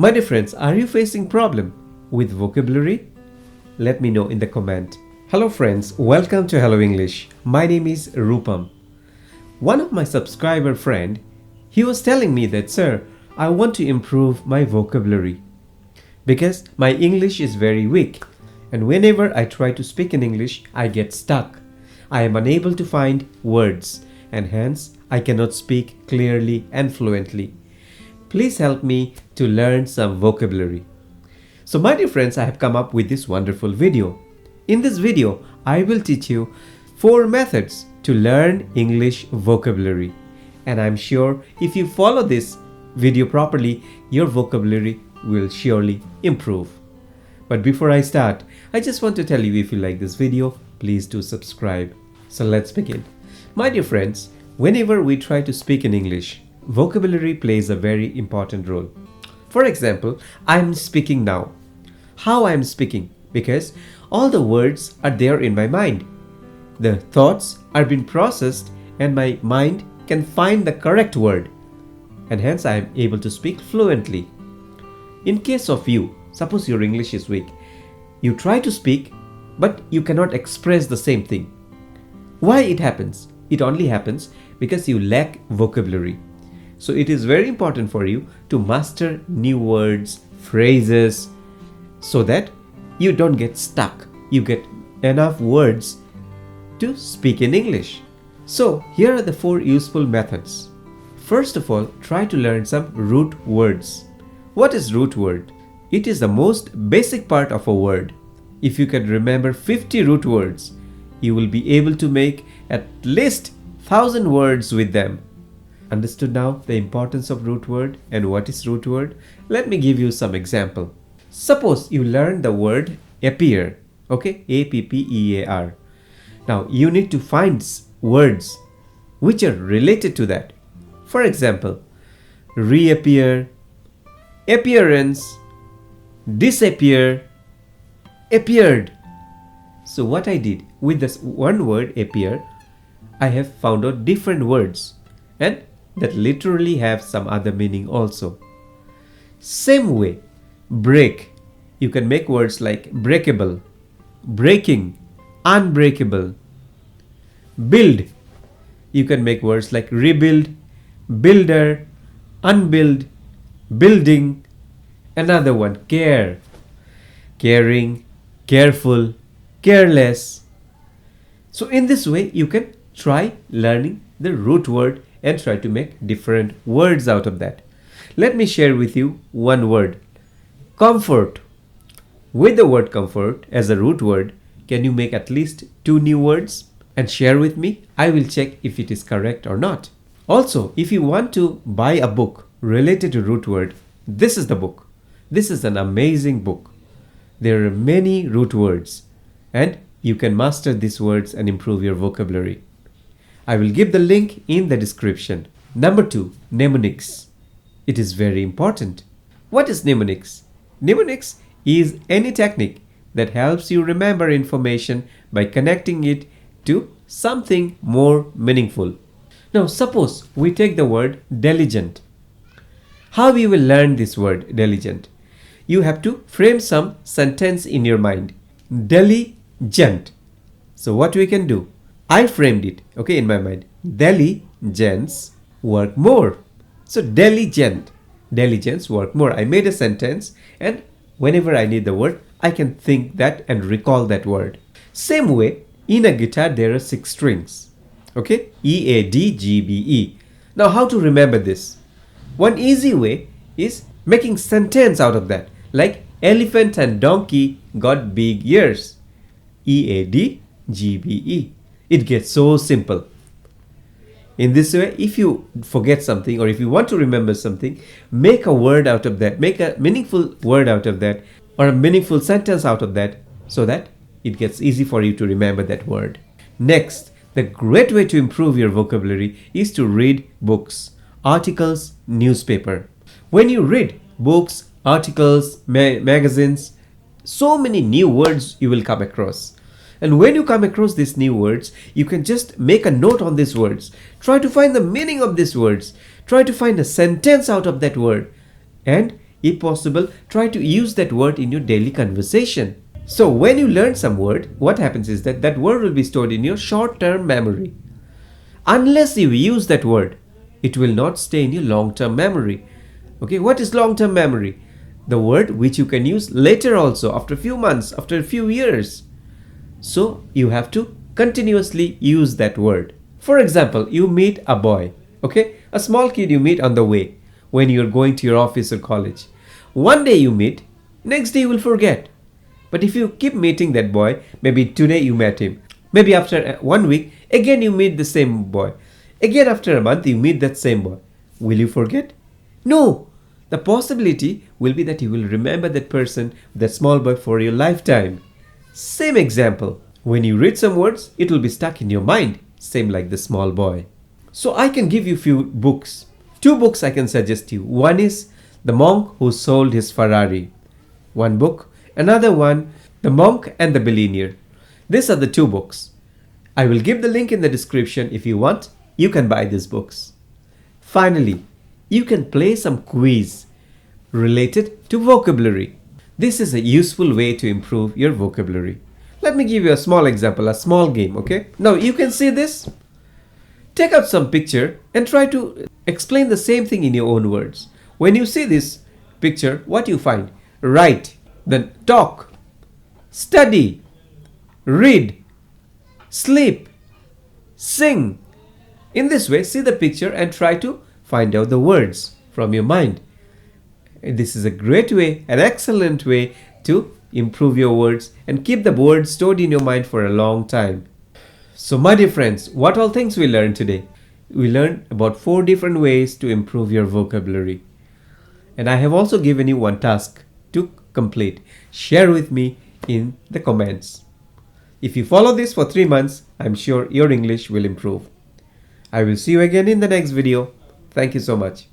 My dear friends, are you facing problem with vocabulary? Let me know in the comment. Hello friends, welcome to Hello English. My name is Rupam. One of my subscriber friend, he was telling me that, sir, I want to improve my vocabulary because my English is very weak, and whenever I try to speak in English, I get stuck. I am unable to find words, and hence I cannot speak clearly and fluently. Please help me to learn some vocabulary. So my dear friends, I have come up with this wonderful video. In this video, I will teach you 4 methods to learn English vocabulary. And I'm sure if you follow this video properly, your vocabulary will surely improve. But before I start, I just want to tell you, if you like this video, please do subscribe. So let's begin. My dear friends, whenever we try to speak in English, vocabulary plays a very important role. For example, I'm speaking now. How I'm speaking? Because all the words are there in my mind. The thoughts are being processed and my mind can find the correct word. And hence I am able to speak fluently. In case of you, suppose your English is weak. You try to speak, but you cannot express the same thing. Why it happens? It only happens because you lack vocabulary. So it is very important for you to master new words, phrases, so that you don't get stuck. You get enough words to speak in English. So here are the 4 useful methods. First of all, try to learn some root words. What is root word? It is the most basic part of a word. If you can remember 50 root words, you will be able to make at least 1000 words with them. Understood now the importance of root word and what is root word? Let me give you some example. Suppose you learn the word appear, okay? A-P-P-E-A-R. Now you need to find words which are related to that. For example, reappear, appearance, disappear, appeared. So what I did with this one word appear, I have found out different words and that literally have some other meaning also. Same way, break. You can make words like breakable, breaking, unbreakable. Build. You can make words like rebuild, builder, unbuild, building. Another one, care, caring, careful, careless. So in this way, you can try learning the root word and try to make different words out of that. Let me share with you one word, comfort. With the word comfort as a root word, can you make at least 2 new words and share with me? I will check if it is correct or not. Also, if you want to buy a book related to root word, this is the book. This is an amazing book. There are many root words and you can master these words and improve your vocabulary. I will give the link in the description. Number 2, mnemonics. It is very important. What is mnemonics? Mnemonics is any technique that helps you remember information by connecting it to something more meaningful. Now suppose we take the word diligent. How you will learn this word diligent? You have to frame some sentence in your mind. Diligent. So what we can do? I framed it, okay, in my mind. Diligents work more. So diligent. Diligence work more. I made a sentence and whenever I need the word, I can think that and recall that word. Same way, in a guitar there are 6 strings. Okay? E, A, D, G, B, E. Now how to remember this? One easy way is making sentence out of that. Like elephant and donkey got big ears. E, A, D, G, B, E. It gets so simple. In this way, if you forget something or if you want to remember something, make a word out of that. Make a meaningful word out of that or a meaningful sentence out of that so that it gets easy for you to remember that word. Next, the great way to improve your vocabulary is to read books, articles, newspaper. When you read books, articles, magazines, so many new words you will come across. And when you come across these new words, you can just make a note on these words. Try to find the meaning of these words. Try to find a sentence out of that word. And If possible, try to use that word in your daily conversation. So when you learn some word, what happens is that that word will be stored in your short-term memory. Unless you use that word, it will not stay in your long-term memory. Okay, what is long-term memory? The word which you can use later also, after a few months, after a few years. So you have to continuously use that word. For example, you meet a boy, okay? A small kid you meet on the way when you're going to your office or college. One day you meet, next day you will forget. But if you keep meeting that boy, maybe today you met him, maybe after 1 week, again you meet the same boy. Again after a month, you meet that same boy. Will you forget? No. The possibility will be that you will remember that person, that small boy, for your lifetime. Same example. When you read some words, it will be stuck in your mind. Same like the small boy. So I can give you few books. 2 books I can suggest you. One is The Monk Who Sold His Ferrari. One book. Another one, The Monk and the Billionaire. These are the 2 books. I will give the link in the description. If you want, you can buy these books. Finally, you can play some quiz related to vocabulary. This is a useful way to improve your vocabulary. Let me give you a small example, a small game, okay? Now you can see this. Take out some picture and try to explain the same thing in your own words. When you see this picture, what you find? Write, then talk, study, read, sleep, sing. In this way, see the picture and try to find out the words from your mind. This is a great way, an excellent way to improve your words and keep the words stored in your mind for a long time. So my dear friends, what all things we learned today? We learned about 4 different ways to improve your vocabulary. And I have also given you one task to complete. Share with me in the comments. If you follow this for 3 months, I'm sure your English will improve. I will see you again in the next video. Thank you so much.